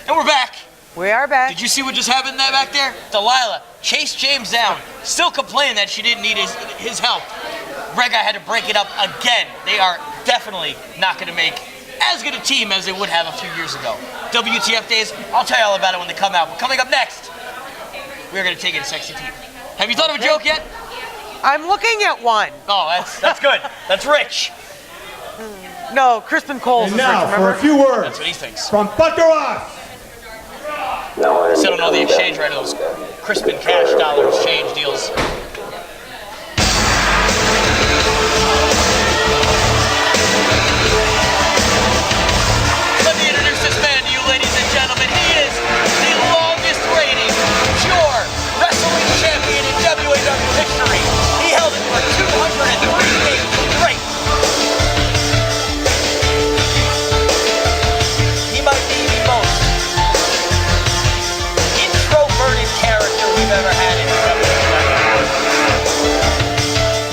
And we're back. We are back. Did you see what just happened back there? Delilah chased James down, still complaining that she didn't need his help. Red Guy had to break it up again. They are definitely not going to make as good a team as they would have a few years ago. WTF days, I'll tell you all about it when they come out. But coming up next, we're going to take it a sexy team. Have you thought of a joke yet? I'm looking at one. Oh, that's good. That's rich. No, Crispin Cole's And is now, rich, for a remember? few words That's what he thinks. from Buck Ross. Still don't know the exchange rate of those Crispin cash dollar exchange deals. Let me introduce this man to you, ladies and gentlemen. He is the longest reigning pure wrestling champion in WAW history. He held it for 203 days straight. He might be the most introverted character we've ever had in WWE.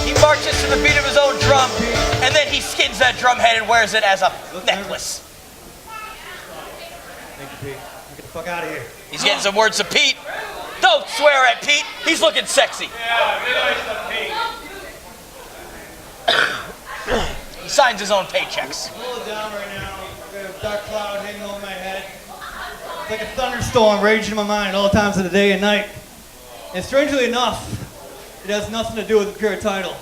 He marches to the beat of his own drum, and then he skins that drum head and wears it as a necklace. Thank you, Pete. Get the fuck out of here. He's getting some words to Pete. Don't swear at Pete. He's looking sexy. He signs his own paychecks. I'm a little down right now. I've got a dark cloud hanging over my head. It's like a thunderstorm raging in my mind all times of the day and night. And strangely enough, it has nothing to do with the pure title.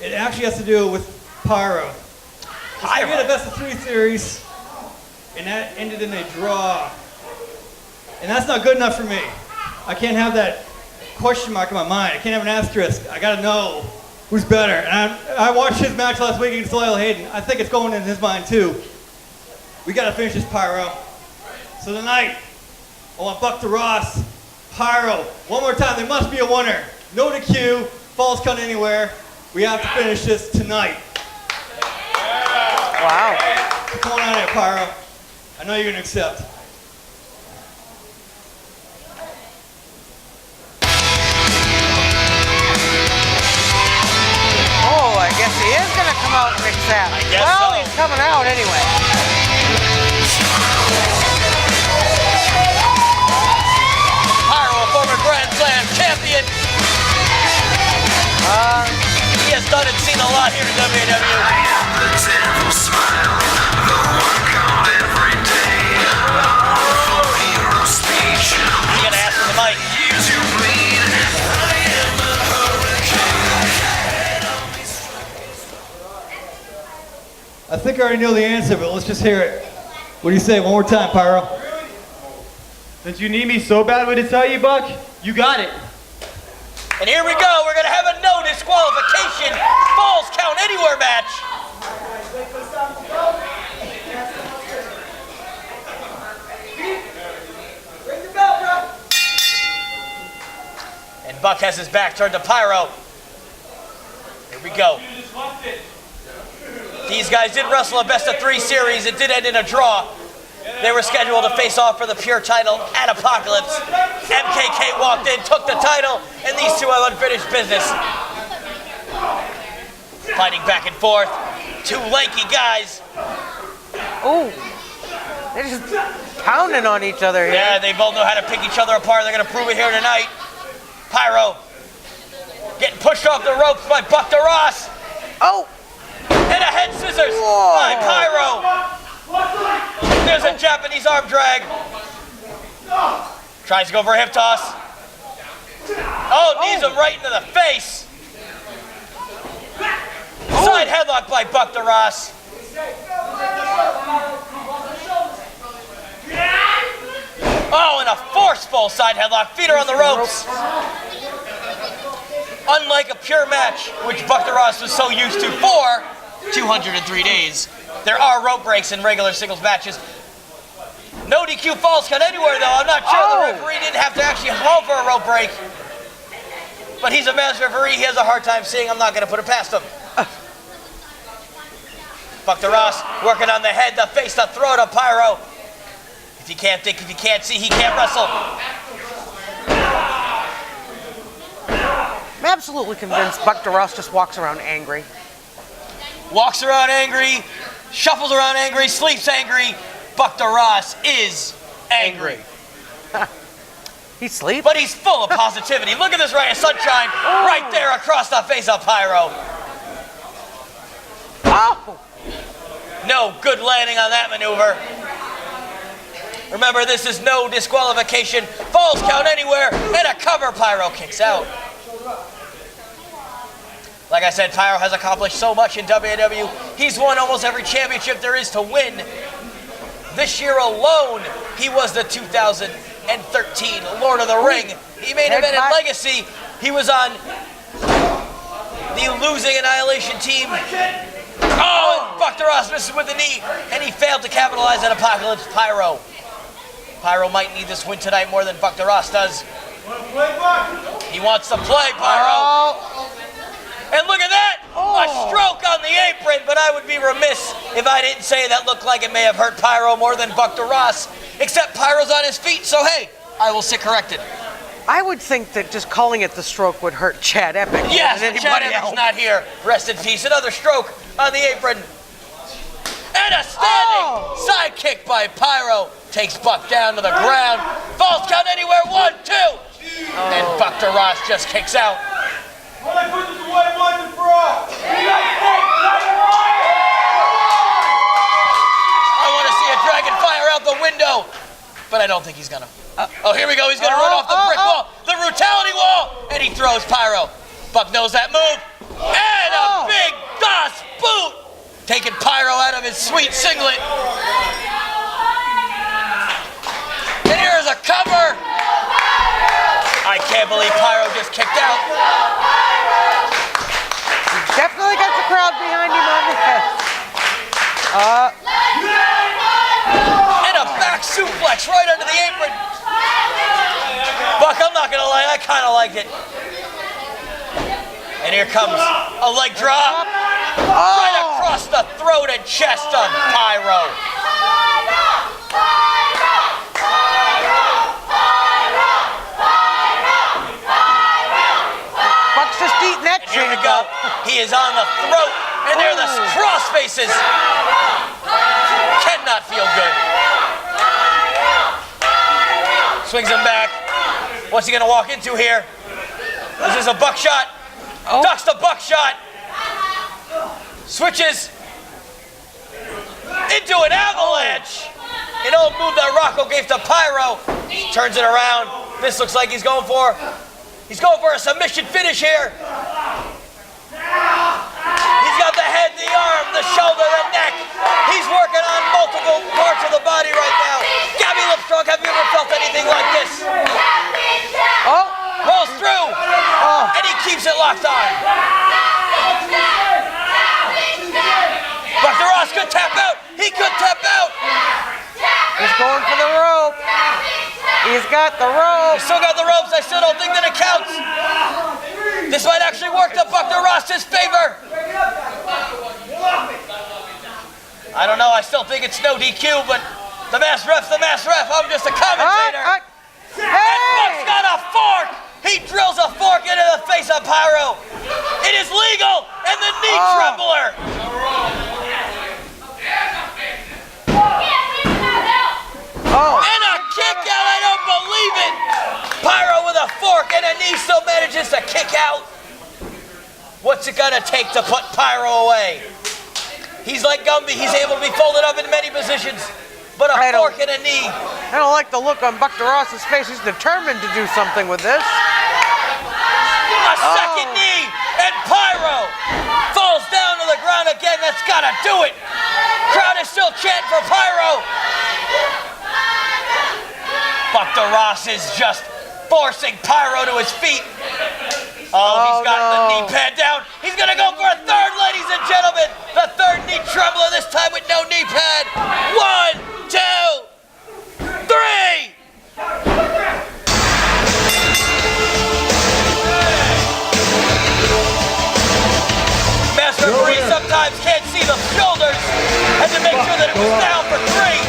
It actually has to do with Pyro. We had a best of 3 series, and that ended in a draw. And that's not good enough for me. I can't have that question mark in my mind. I can't have an asterisk. I gotta know who's better. And I watched his match last week against Lyle Hayden. I think it's going in his mind too. We gotta finish this Pyro. So tonight, I want Buck to Ross, Pyro. One more time, there must be a winner. No DQ, falls count anywhere. We have to finish this tonight. Wow. What's going on here, Pyro? I know you're gonna accept. Oh, I guess he is going to come out and accept. I guess well, so. he's coming out anyway. Pyro, a former Grand Slam champion. He has done and seen a lot here in WWE. You gotta ask for the mic. I think I already know the answer, but let's just hear it. What do you say? One more time, Pyro. Since you need me so bad to tell you, Buck, you got it. And here we go. We're gonna have a no disqualification falls count anywhere match. And Buck has his back turned to Pyro. Here we go. These guys did wrestle a best of 3 series. It did end in a draw. They were scheduled to face off for the pure title at Apocalypse. MKK walked in, took the title, and these two have unfinished business. Fighting back and forth. 2 lanky guys. Oh, they're just pounding on each other here. Yeah, they both know how to pick each other apart. They're going to prove it here tonight. Pyro getting pushed off the ropes by Buck DeRoss. Oh, And a head scissors Whoa. by Pyro. There's a Japanese arm drag. Tries to go for a hip toss. Oh, knees him right into the face. Side headlock by Buck DeRoss. Oh, and a forceful side headlock. Feet are on the ropes. Unlike a pure match, which Buck DeRoss was so used to for 203 days, there are rope breaks in regular singles matches. No DQ falls count anywhere, though. I'm not sure the referee didn't have to actually call for a rope break. But he's a master referee. He has a hard time seeing. I'm not going to put it past him. Buck DeRoss working on the head, the face, the throat of Pyro. If you can't think, if you can't see, he can't wrestle. I'm absolutely convinced Buck DeRoss just walks around angry. Walks around angry, shuffles around angry, sleeps angry. Buck DeRoss is angry. He sleeps? But he's full of positivity. Look at this ray of sunshine right there across the face of Pyro. Oh! No good landing on that maneuver. Remember, this is no disqualification. Falls count anywhere, and a cover. Pyro kicks out. Like I said, Pyro has accomplished so much in WAW. He's won almost every championship there is to win. This year alone, he was the 2013 Lord of the Ring. He made event in Legacy. He was on the losing Annihilation team. Oh, and Buck DeRoss misses with the knee, and he failed to capitalize on Apocalypse Pyro. Pyro might need this win tonight more than Buck DeRoss does. He wants to play, Pyro. And look at that! A stroke on the apron, but I would be remiss if I didn't say that looked like it may have hurt Pyro more than Buck DeRoss. Except Pyro's on his feet, so hey, I will sit corrected. I would think that just calling it the stroke would hurt Chad Epic more Yes, than Chad anybody Epic's else. not here. Rest in peace. Another stroke on the apron. And a standing side kick by Pyro. Takes Buck down to the ground. Falls count anywhere. 1, 2. And Buck DeRoss just kicks out. I put this away once and for all. I want to see a dragon fire out the window, but I don't think he's gonna. Oh, here we go. He's gonna run off the brick wall, the brutality wall, and he throws Pyro. Buck knows that move, and a big DOS boot, taking Pyro out of his sweet singlet. And here's a cover. I can't believe Pyro just kicked out. Definitely got the crowd behind him on the head. And a back suplex right under the apron. Buck, I'm not gonna lie, I kind of liked it. And here comes a leg drop. Right across the throat and chest of Pyro. Buck's just eating that And here we chain go. up. He is on the throat, and there are the cross faces. Cannot feel good. Swings him back. What's he gonna walk into here? This is a buckshot. Ducks the buckshot. Switches into an avalanche. An old move that Rocco gave to Pyro. Turns it around. This looks like he's going for a submission finish here. He's got the head, the arm, the shoulder, the neck. He's working on multiple parts of the body right now. Gabby Lipstrong, have you ever felt anything like this? Rolls through, and he keeps it locked on. Buck DeRoss could tap out. He could tap out. He's going for the rope. He's got the rope. Still got the ropes. I still don't think that it counts. This might actually work to Buck DeRoss's favor. I don't know. I still think it's no DQ, but the mass ref's the mass ref. I'm just a commentator. And Buck's got a fork. He drills a fork into the face of Pyro. It is legal, and the knee trembler. And a kick out. I don't believe it. Pyro with a fork and a knee still manages to kick out. What's it gonna take to put Pyro away? He's like Gumby. He's able to be folded up in many positions. But a fork and a knee. I don't like the look on Buck DeRoss's face. He's determined to do something with this. A second knee, and Pyro falls down to the ground again. That's gotta do it. Crowd is still chanting for Pyro. Buck DeRoss is just forcing Pyro to his feet. He's got the knee pad down. He's gonna go for a third, ladies and gentlemen. The third knee trembler, this time with no knee pad. 1, 2, 3. Master referee sometimes can't see the shoulders, had to make sure that it was down for 3.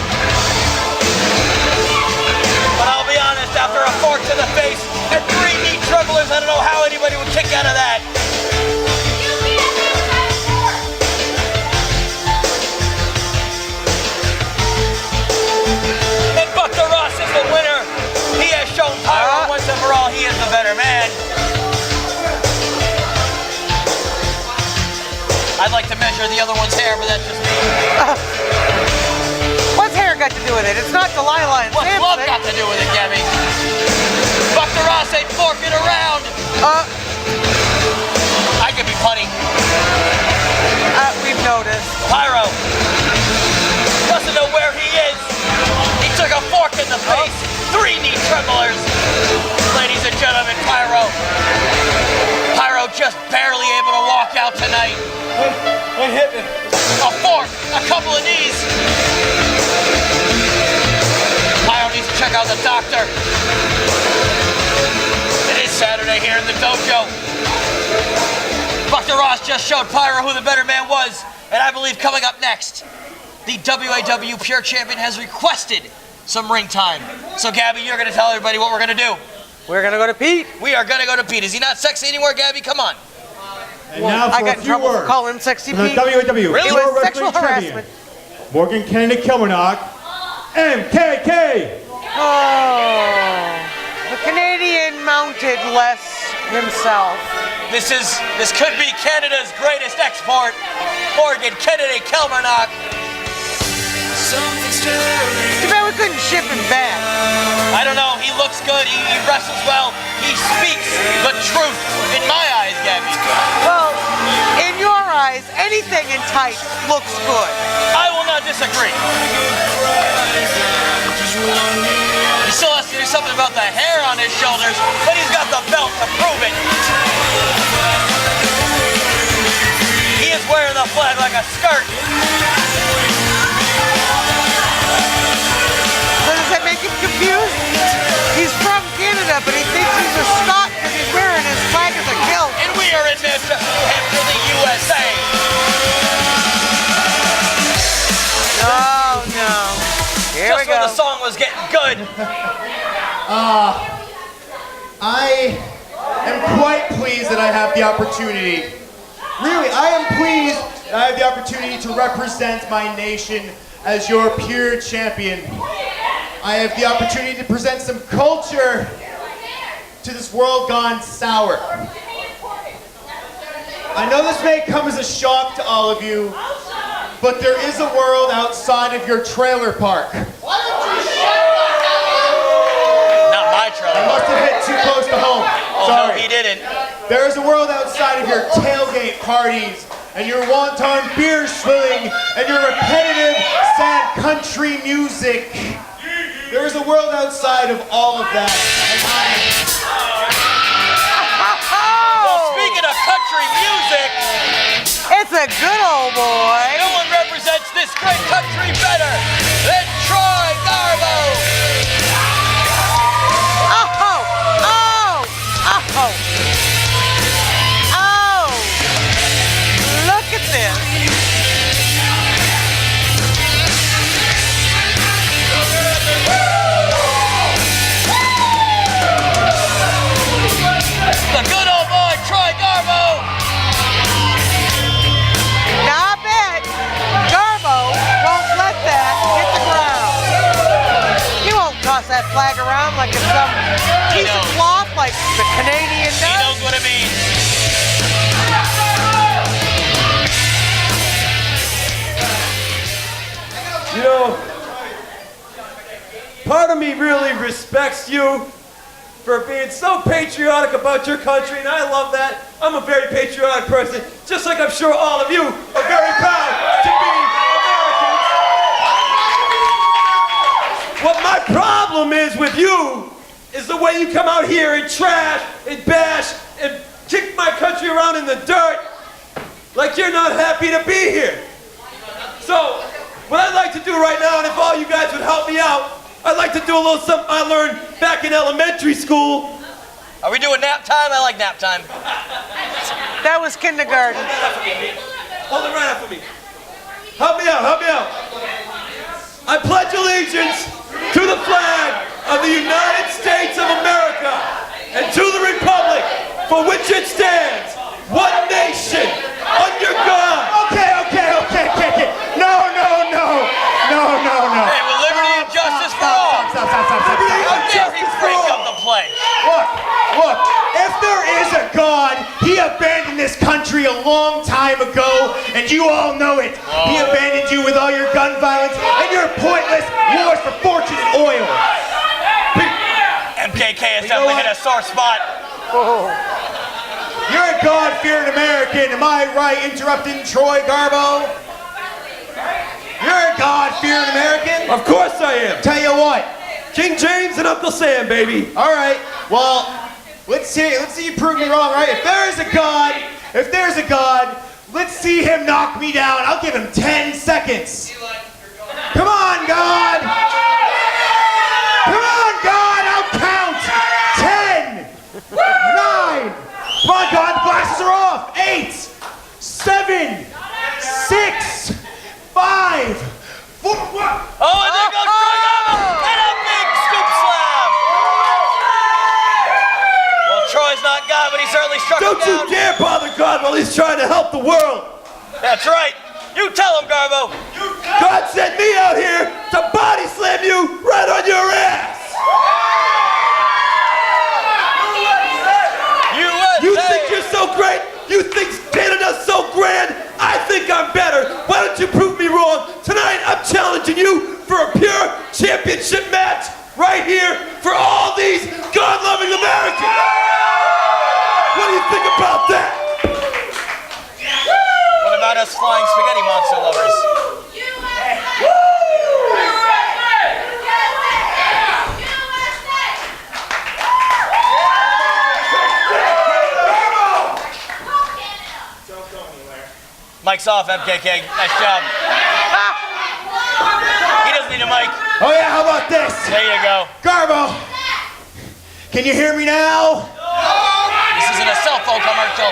But I'll be honest, after a fork to the face and 3 knee tremblers, I don't know how anybody would kick out of that. And Buck DeRoss under the other one's hair, but that's just me. What's hair got to do with it? It's not Delilah and What's Samson. love got to do with it, Gabby? Buster Ross ain't forking around. I could be punny. We've noticed. Pyro doesn't know where he is. He took a fork in the face. 3 knee tremblers. Ladies and gentlemen, Pyro. Pyro just barely able to walk out tonight. What hit me? A fork, a couple of knees. Pyro needs to check out the doctor. It is Saturday here in the dojo. Buster Ross just showed Pyro who the better man was, and I believe coming up next, the WAW Pure Champion has requested some ring time. So Gabby, you're gonna tell everybody what we're gonna do. We're gonna go to Pete. We are gonna go to Pete. Is he not sexy anymore, Gabby? Come on. And now I for got a in few trouble for words calling him Sexy from the Pete. WAW Really? It Pro was sexual Wrestling Champion, harassment. Morgan Kennedy Kilmarnock, MKK. Oh, the Canadian mounted less himself. This could be Canada's greatest export. Morgan Kennedy Kilmarnock. Too bad we couldn't ship him back. I don't know. He looks good. He wrestles well. He speaks the truth in my eyes, Gabby. Well, in your eyes, anything in tights looks good. I will not disagree. He still has to do something about the hair on his shoulders, but he's got the belt to prove it. He is wearing the flag like a skirt. Does that make him confused? He's from Canada, but he thinks he's a Scot because he's wearing his flag as a kilt. And we are in Manchester, the USA. Oh, no. Here Just we when go. the song was getting good. I am quite pleased that I have the opportunity. Really, I am pleased that I have the opportunity to represent my nation as your pure champion. I have the opportunity to present some culture to this world gone sour. I know this may come as a shock to all of you, but there is a world outside of your trailer park. Not my I trailer. must have hit too close to home. Oh, Sorry. no, he didn't. There is a world outside of your tailgate parties and your wanton beer swilling and your repetitive sad country music. There is a world outside of all of that. Well, speaking of country music, It's a good old boy. no one represents this great country better than Troy Garbo. Oh, oh, oh, oh. Look at this. The good old boy, Troy Garbo. Now I bet Garbo won't let that hit the ground. He won't toss that flag around like it's some piece of knows. cloth like the Canadian He does. knows what it means. You know, part of me really respects you for being so patriotic about your country, and I love that. I'm a very patriotic person, just like I'm sure all of you are very proud to be Americans. What my problem is with you is the way you come out here and trash and bash and kick my country around in the dirt like you're not happy to be here. So, what I'd like to do right now, and if all you guys would help me out, I'd like to do a little something I learned back in elementary school. Are we doing nap time? I like nap time. That was kindergarten. Hold it right up for me. Help me out, help me out. I pledge allegiance to the flag of the United States of America and to the republic for which it stands, one nation, under God. Okay. No. Hey, with liberty and justice for all. Stop. How dare he break up the play? Look, if there is a God, he abandoned this country country a long time ago, and you all know it. He abandoned you with all your gun violence and your pointless wars for fortune and oil. MKK has definitely hit a sore spot. You're a God-fearing American, am I right, interrupting Troy Garbo? You're a God-fearing American? Of course I am. Tell you what. King James and Uncle Sam, baby. All right. Well, let's see you prove me wrong, right? If there's a God, let's see him knock me down. I'll give him 10 seconds. Come on, God. Come on, God. I'll count. 10, 9. Come on, God. The glasses are off. 8, 7, 6, 5, 4. Oh, and there goes Troy Garbo! And a big scoop slam! Well, Troy's not God, but he certainly struck him Don't you down. dare bother God while he's trying to help the world. That's right. You tell him, Garbo. God sent me out here to body slam you right on your ass. You think you're so great? You think Canada's so grand? I think I'm better. Why don't you prove me wrong? Tonight I'm challenging you for a pure championship match right here for all these God-loving Americans. What do you think about that? What about us flying spaghetti monster lovers? Mic's off, MKK. Nice job. He doesn't need a mic. Oh yeah, how about this? There you go. Garbo, can you hear me now? This isn't a cell phone commercial.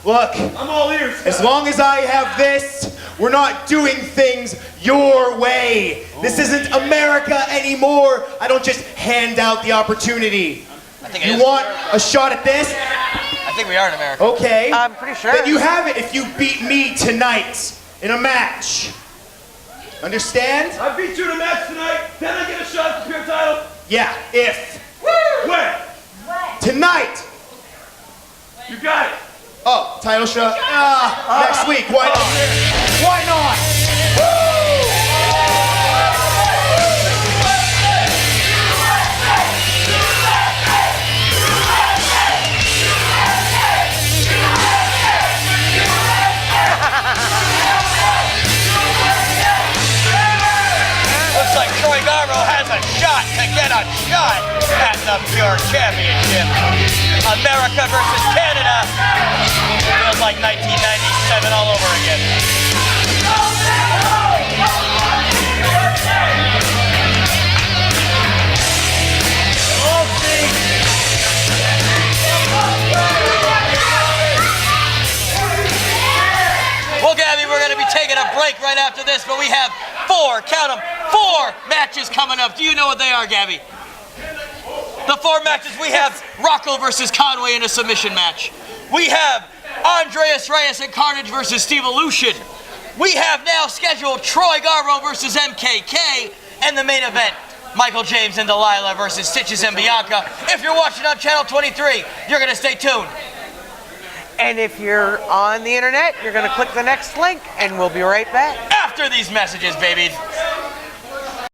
Look, I'm all ears. as long as I have this, we're not doing things your way. This isn't America anymore. I don't just hand out the opportunity. I think it You is. want a shot at this? I think we are in America. Okay. I'm pretty sure. Then you have it if you beat me tonight in a match. Understand? I beat you in a match tonight, then I get a shot at the pure title. Yeah, if. When? Tonight. You got it. Oh, title shot? Next week. Why not? Why not? Looks like Troy Garbo has a shot to get a shot at the Pure Championship. America versus Canada. Feels like 1997 all over again. Well, Gabby, we're going to be taking a break right after this, but we have count them, 4 matches coming up. Do you know what they are, Gabby? The 4 matches, we have Rocco versus Conway in a submission match. We have Andreas Reyes and Carnage versus Steve Aleutian. We have now scheduled Troy Garbo versus MKK, and the main event, Michael James and Delilah versus Stitches and Bianca. If you're watching on Channel 23, you're going to stay tuned. And if you're on the internet, you're going to click the next link, and we'll be right back. After these messages, baby.